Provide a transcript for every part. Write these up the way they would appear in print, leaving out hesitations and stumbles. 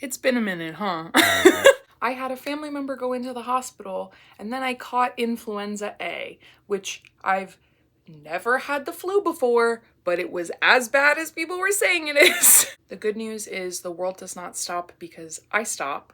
It's been a minute, huh? I had a family member go into the hospital and then I caught influenza A, which I've never had the flu before, but it was as bad as people were saying it is. The good news is the world does not stop because I stop.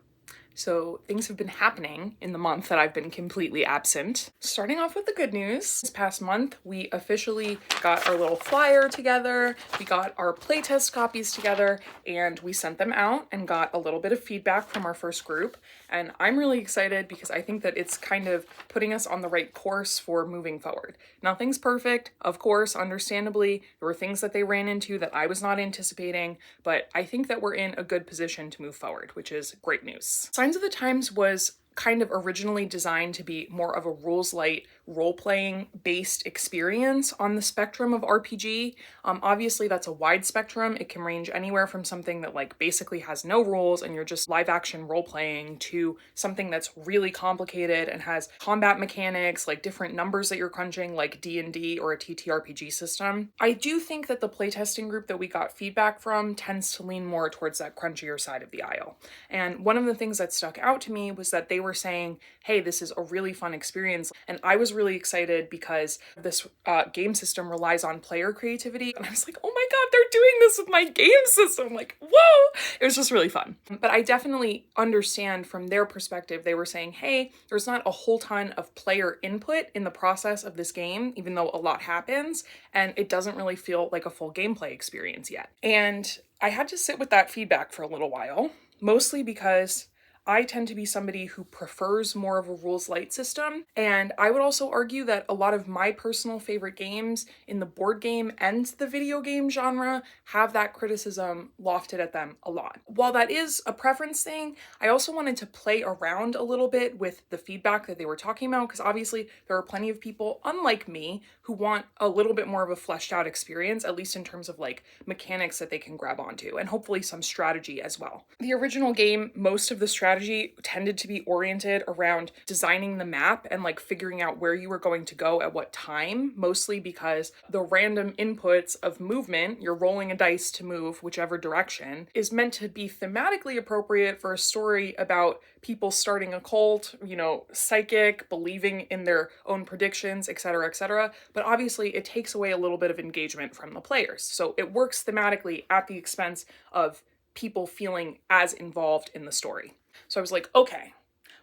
So things have been happening in the month that I've been completely absent. Starting off with the good news, this past month we officially got our little flyer together, we got our playtest copies together, and we sent them out and got a little bit of feedback from our first group. And I'm really excited because I think that it's kind of putting us on the right course for moving forward. Nothing's perfect, of course, understandably. There were things that they ran into that I was not anticipating, but I think that we're in a good position to move forward, which is great news. Signs of the Times was kind of originally designed to be more of a rules light role-playing based experience on the spectrum of RPG. Obviously that's a wide spectrum. It can range anywhere from something that like basically has no rules and you're just live action role-playing to something that's really complicated and has combat mechanics, like different numbers that you're crunching, like D&D or a TTRPG system. I do think that the playtesting group that we got feedback from tends to lean more towards that crunchier side of the aisle. And one of the things that stuck out to me was that they were saying, hey, this is a really fun experience. And I was really excited because this game system relies on player creativity. And I was like, oh my God, they're doing this with my game system. Like, whoa, it was just really fun. But I definitely understand from their perspective, they were saying, hey, there's not a whole ton of player input in the process of this game, even though a lot happens, and it doesn't really feel like a full gameplay experience yet. And I had to sit with that feedback for a little while, mostly because I tend to be somebody who prefers more of a rules light system, and I would also argue that a lot of my personal favorite games in the board game and the video game genre have that criticism lofted at them a lot. While that is a preference thing, I also wanted to play around a little bit with the feedback that they were talking about, because obviously there are plenty of people, unlike me, who want a little bit more of a fleshed out experience, at least in terms of like mechanics that they can grab onto, and hopefully some strategy as well. The original game, most of the strategy tended to be oriented around designing the map and like figuring out where you were going to go at what time, mostly because the random inputs of movement, you're rolling a dice to move whichever direction, is meant to be thematically appropriate for a story about people starting a cult, psychic, believing in their own predictions, etc., etc. But obviously it takes away a little bit of engagement from the players. So it works thematically at the expense of people feeling as involved in the story. So I was like, okay,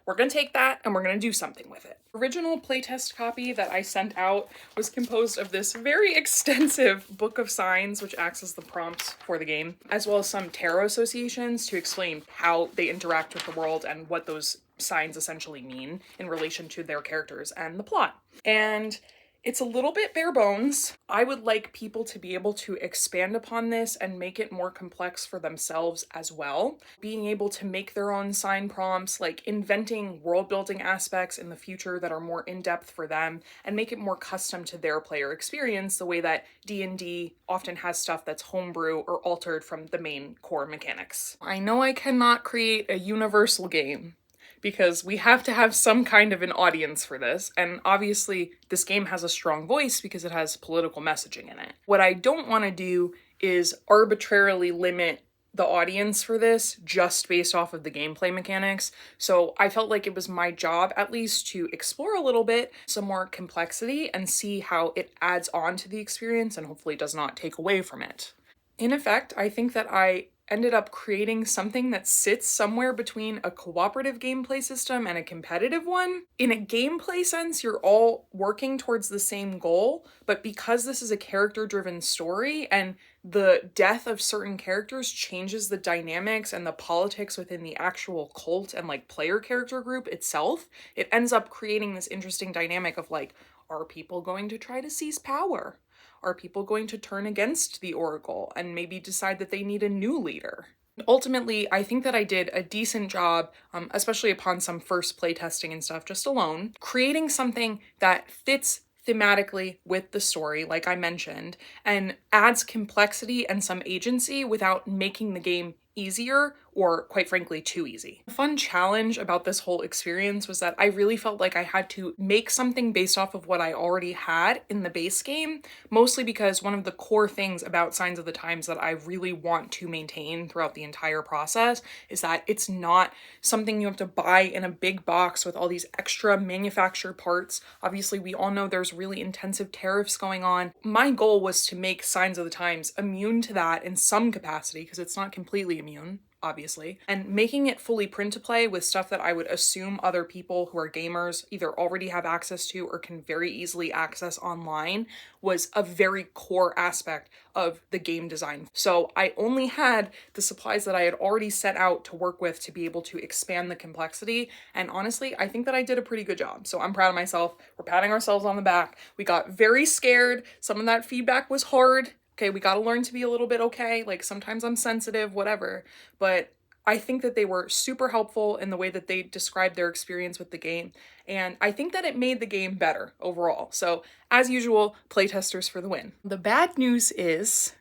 we're going to take that and we're going to do something with it. The original playtest copy that I sent out was composed of this very extensive book of signs, which acts as the prompts for the game, as well as some tarot associations to explain how they interact with the world and what those signs essentially mean in relation to their characters and the plot. And it's a little bit bare bones. I would like people to be able to expand upon this and make it more complex for themselves as well. Being able to make their own sign prompts, like inventing world building aspects in the future that are more in-depth for them and make it more custom to their player experience, the way that D&D often has stuff that's homebrew or altered from the main core mechanics. I know I cannot create a universal game, because we have to have some kind of an audience for this, and obviously this game has a strong voice because it has political messaging in it. What I don't want to do is arbitrarily limit the audience for this just based off of the gameplay mechanics, so I felt like it was my job at least to explore a little bit some more complexity and see how it adds on to the experience and hopefully does not take away from it. In effect, I think that I ended up creating something that sits somewhere between a cooperative gameplay system and a competitive one. In a gameplay sense, you're all working towards the same goal, but because this is a character-driven story and the death of certain characters changes the dynamics and the politics within the actual cult and like player character group itself, it ends up creating this interesting dynamic of like, are people going to try to seize power? Are people going to turn against the Oracle and maybe decide that they need a new leader? Ultimately, I think that I did a decent job, especially upon some first playtesting and stuff, just alone, creating something that fits thematically with the story, like I mentioned, and adds complexity and some agency without making the game easier or, quite frankly, too easy. The fun challenge about this whole experience was that I really felt like I had to make something based off of what I already had in the base game, mostly because one of the core things about Signs of the Times that I really want to maintain throughout the entire process is that it's not something you have to buy in a big box with all these extra manufactured parts. Obviously, we all know there's really intensive tariffs going on. My goal was to make Signs of the Times immune to that in some capacity, because it's not completely immune, obviously, and making it fully print to play with stuff that I would assume other people who are gamers either already have access to or can very easily access online was a very core aspect of the game design. So I only had the supplies that I had already set out to work with to be able to expand the complexity, and honestly, I think that I did a pretty good job. So I'm proud of myself. We're patting ourselves on the back. We got very scared. Some of that feedback was hard. Okay, we gotta learn to be a little bit okay. Like, sometimes I'm sensitive, whatever. But I think that they were super helpful in the way that they described their experience with the game. And I think that it made the game better overall. So, as usual, playtesters for the win. The bad news is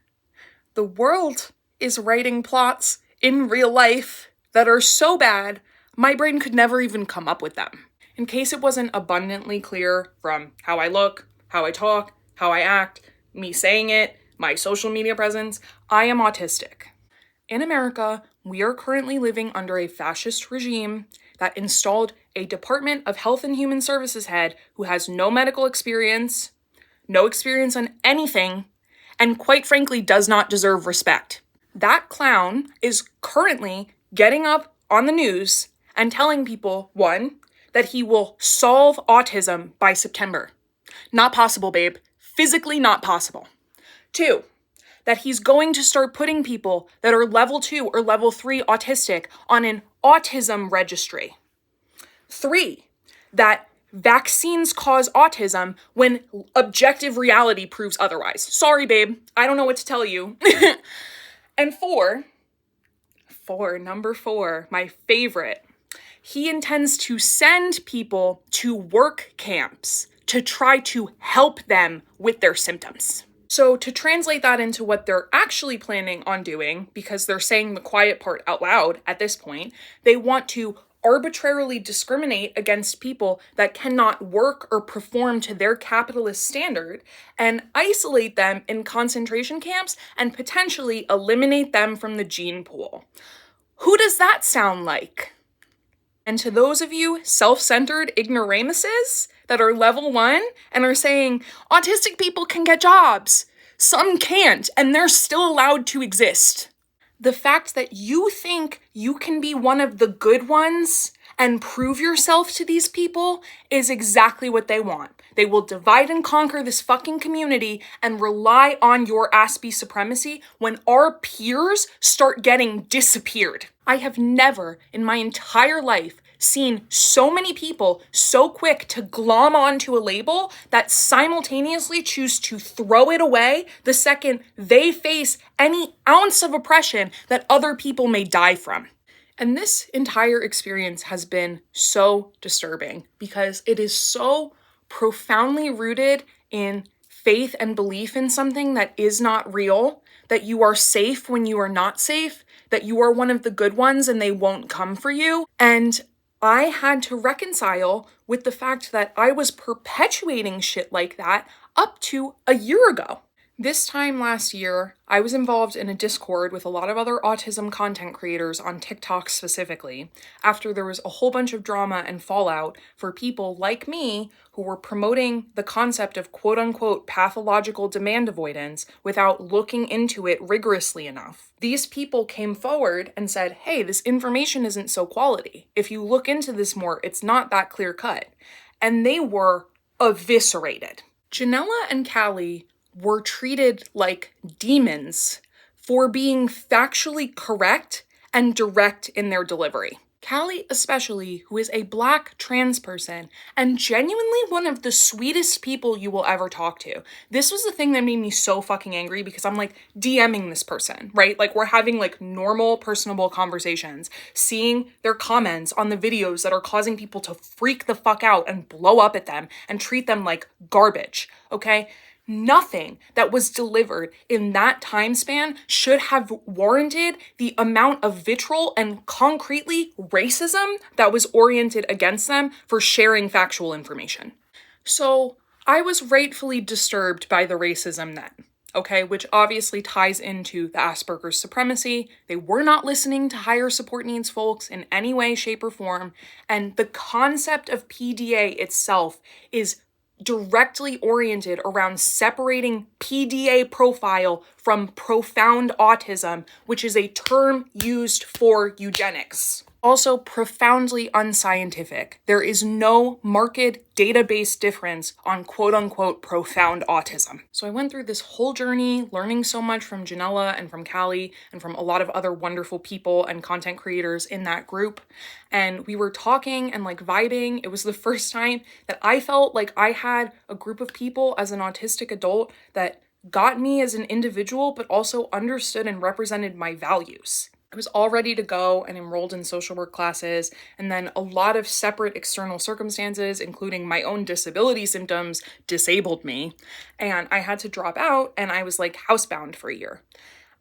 the world is writing plots in real life that are so bad, my brain could never even come up with them. In case it wasn't abundantly clear from how I look, how I talk, how I act, me saying it, my social media presence, I am autistic. In America, we are currently living under a fascist regime that installed a Department of Health and Human Services head who has no medical experience, no experience on anything, and quite frankly does not deserve respect. That clown is currently getting up on the news and telling people, one, that he will solve autism by September. Not possible, babe. Physically not possible. Two, that he's going to start putting people that are level 2 or level 3 autistic on an autism registry. Three, that vaccines cause autism when objective reality proves otherwise. Sorry, babe. I don't know what to tell you. And number four, my favorite. He intends to send people to work camps to try to help them with their symptoms. So to translate that into what they're actually planning on doing, because they're saying the quiet part out loud at this point, they want to arbitrarily discriminate against people that cannot work or perform to their capitalist standard and isolate them in concentration camps and potentially eliminate them from the gene pool. Who does that sound like? And to those of you self-centered ignoramuses that are level 1 and are saying, autistic people can get jobs, some can't, and they're still allowed to exist. The fact that you think you can be one of the good ones and prove yourself to these people is exactly what they want. They will divide and conquer this fucking community and rely on your Aspie supremacy when our peers start getting disappeared. I have never in my entire life seen so many people so quick to glom onto a label that simultaneously choose to throw it away the second they face any ounce of oppression that other people may die from. And this entire experience has been so disturbing because it is so profoundly rooted in faith and belief in something that is not real, that you are safe when you are not safe, that you are one of the good ones and they won't come for you. And I had to reconcile with the fact that I was perpetuating shit like that up to a year ago. This time last year, I was involved in a Discord with a lot of other autism content creators on TikTok specifically, after there was a whole bunch of drama and fallout for people like me who were promoting the concept of quote-unquote pathological demand avoidance without looking into it rigorously enough. These people came forward and said, hey, this information isn't so quality. If you look into this more, it's not that clear-cut. And they were eviscerated. Janella and Callie were treated like demons for being factually correct and direct in their delivery. Callie especially, who is a Black trans person and genuinely one of the sweetest people you will ever talk to. This was the thing that made me so fucking angry because I'm like DMing this person, right? Like we're having like normal, personable conversations, seeing their comments on the videos that are causing people to freak the fuck out and blow up at them and treat them like garbage, okay? Nothing that was delivered in that time span should have warranted the amount of vitriol and concretely racism that was oriented against them for sharing factual information. So I was rightfully disturbed by the racism then, okay, which obviously ties into the Asperger's supremacy. They were not listening to higher support needs folks in any way, shape, or form, and the concept of PDA itself is directly oriented around separating PDA profile from profound autism, which is a term used for eugenics. Also profoundly unscientific. There is no marked database difference on quote-unquote profound autism. So I went through this whole journey learning so much from Janella and from Callie and from a lot of other wonderful people and content creators in that group. And we were talking and like vibing. It was the first time that I felt like I had a group of people as an autistic adult that got me as an individual, but also understood and represented my values. I was all ready to go and enrolled in social work classes, and then a lot of separate external circumstances, including my own disability symptoms, disabled me, and I had to drop out, and I was like housebound for a year.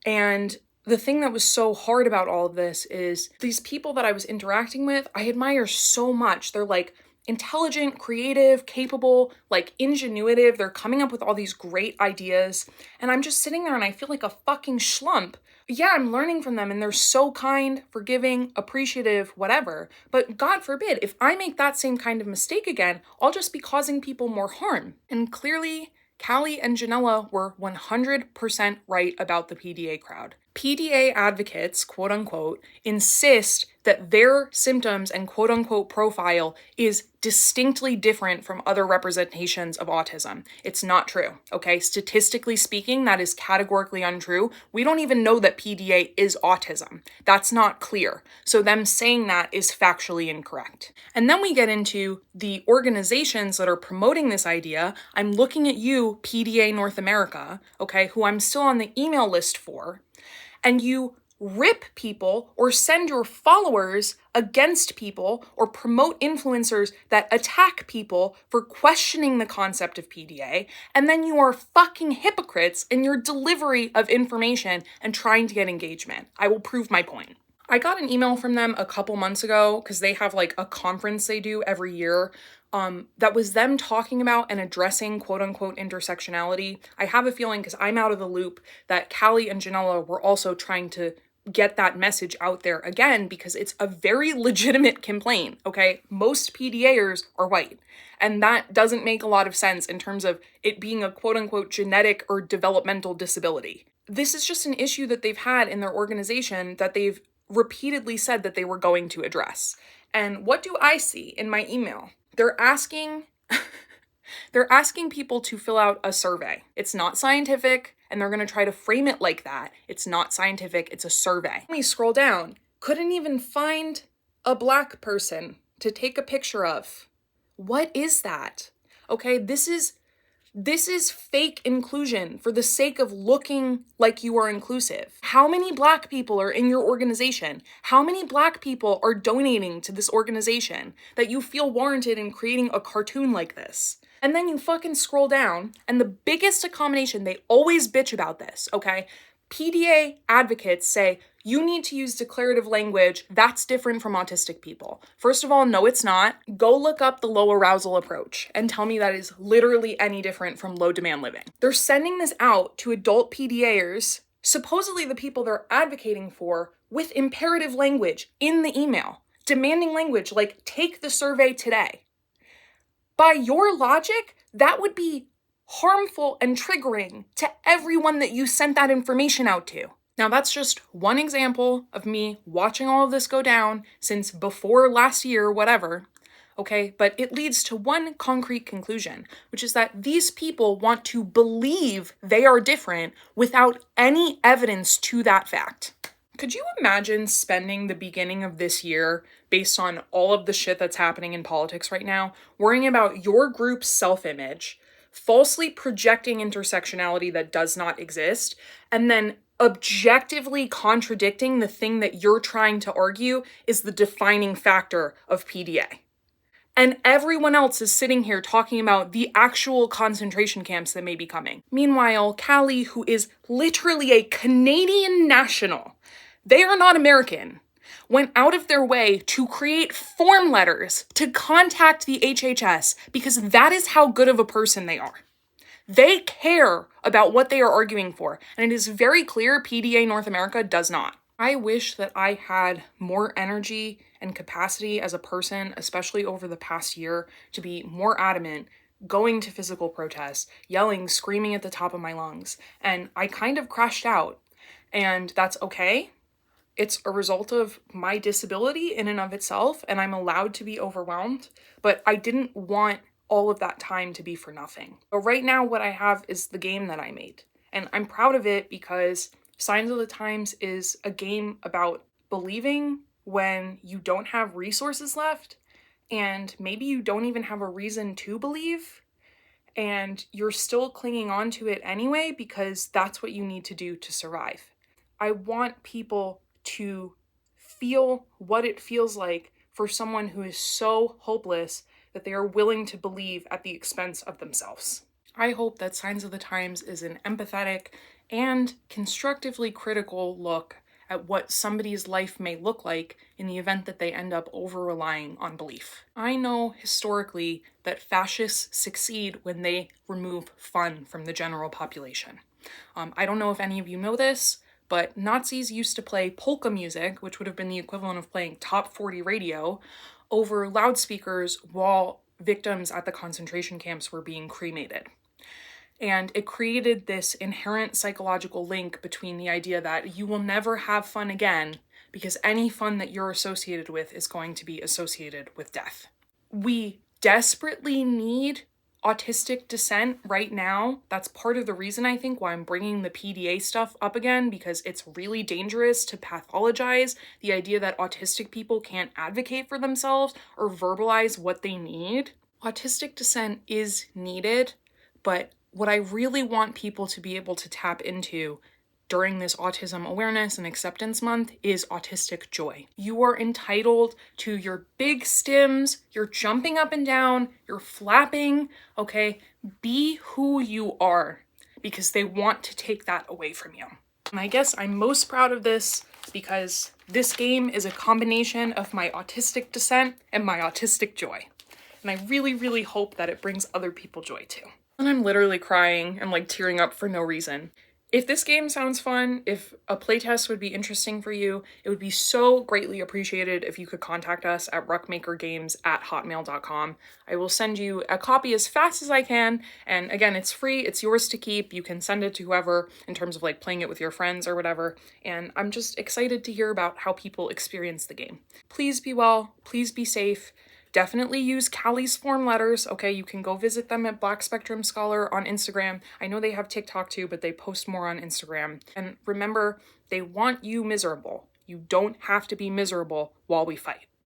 And the thing that was so hard about all of this is these people that I was interacting with, I admire so much. They're like intelligent, creative, capable, like ingenuitive. They're coming up with all these great ideas, and I'm just sitting there and I feel like a fucking schlump. Yeah, I'm learning from them and they're so kind, forgiving, appreciative, whatever. But God forbid, if I make that same kind of mistake again, I'll just be causing people more harm. And clearly, Callie and Janella were 100% right about the PDA crowd. PDA advocates, quote unquote, insist that their symptoms and quote unquote profile is distinctly different from other representations of autism. It's not true, okay? Statistically speaking, that is categorically untrue. We don't even know that PDA is autism. That's not clear. So them saying that is factually incorrect. And then we get into the organizations that are promoting this idea. I'm looking at you, PDA North America, okay, who I'm still on the email list for, and you rip people or send your followers against people or promote influencers that attack people for questioning the concept of PDA, and then you are fucking hypocrites in your delivery of information and trying to get engagement. I will prove my point. I got an email from them a couple months ago because they have like a conference they do every year that was them talking about and addressing quote-unquote intersectionality. I have a feeling, because I'm out of the loop, that Callie and Janella were also trying to get that message out there again, because it's a very legitimate complaint, okay? Most PDAers are white, and that doesn't make a lot of sense in terms of it being a quote-unquote genetic or developmental disability. This is just an issue that they've had in their organization that they've repeatedly said that they were going to address. And what do I see in my email? They're asking people to fill out a survey. It's not scientific, and they're going to try to frame it like that. It's not scientific, it's a survey. Let me scroll down. Couldn't even find a Black person to take a picture of. What is that? Okay, this is fake inclusion for the sake of looking like you are inclusive. How many Black people are in your organization? How many Black people are donating to this organization that you feel warranted in creating a cartoon like this? And then you fucking scroll down, and the biggest accommodation, they always bitch about this, okay? PDA advocates say, you need to use declarative language. That's different from autistic people. First of all, no, it's not. Go look up the low arousal approach and tell me that is literally any different from low demand living. They're sending this out to adult PDAers, supposedly the people they're advocating for, with imperative language in the email, demanding language like, take the survey today. By your logic, that would be harmful and triggering to everyone that you sent that information out to. Now, that's just one example of me watching all of this go down since before last year, whatever, okay? But it leads to one concrete conclusion, which is that these people want to believe they are different without any evidence to that fact. Could you imagine spending the beginning of this year, based on all of the shit that's happening in politics right now, worrying about your group's self-image, falsely projecting intersectionality that does not exist, and then objectively contradicting the thing that you're trying to argue is the defining factor of PDA? And everyone else is sitting here talking about the actual concentration camps that may be coming. Meanwhile, Callie, who is literally a Canadian national, they are not American, went out of their way to create form letters to contact the HHS because that is how good of a person they are. They care about what they are arguing for, and it is very clear PDA North America does not. I wish that I had more energy and capacity as a person, especially over the past year, to be more adamant, going to physical protests, yelling, screaming at the top of my lungs. And I kind of crashed out. And that's okay. It's a result of my disability in and of itself, and I'm allowed to be overwhelmed. But I didn't want all of that time to be for nothing. But right now, what I have is the game that I made. And I'm proud of it because Signs of the Times is a game about believing when you don't have resources left, and maybe you don't even have a reason to believe, and you're still clinging on to it anyway because that's what you need to do to survive. I want people to feel what it feels like for someone who is so hopeless that they are willing to believe at the expense of themselves. I hope that Signs of the Times is an empathetic and constructively critical look at what somebody's life may look like in the event that they end up over-relying on belief. I know historically that fascists succeed when they remove fun from the general population. I don't know if any of you know this, but Nazis used to play polka music, which would have been the equivalent of playing top 40 radio, over loudspeakers while victims at the concentration camps were being cremated. And it created this inherent psychological link between the idea that you will never have fun again because any fun that you're associated with is going to be associated with death. We desperately need autistic dissent right now. That's part of the reason I think why I'm bringing the PDA stuff up again, because it's really dangerous to pathologize the idea that autistic people can't advocate for themselves or verbalize what they need. Autistic dissent is needed, but what I really want people to be able to tap into during this Autism Awareness and Acceptance Month is autistic joy. You are entitled to your big stims, you're jumping up and down, you're flapping, okay? Be who you are, because they want to take that away from you. And I guess I'm most proud of this because this game is a combination of my autistic dissent and my autistic joy. And I really, really hope that it brings other people joy too. And I'm literally crying and like tearing up for no reason. If this game sounds fun, if a playtest would be interesting for you, it would be so greatly appreciated if you could contact us at ruckmakergames@hotmail.com. I will send you a copy as fast as I can, and again, it's free, it's yours to keep. You can send it to whoever in terms of like playing it with your friends or whatever, and I'm just excited to hear about how people experience the game. Please be well, please be safe. Definitely use Callie's form letters, okay? You can go visit them at Black Spectrum Scholar on Instagram. I know they have TikTok too, but they post more on Instagram. And remember, they want you miserable. You don't have to be miserable while we fight.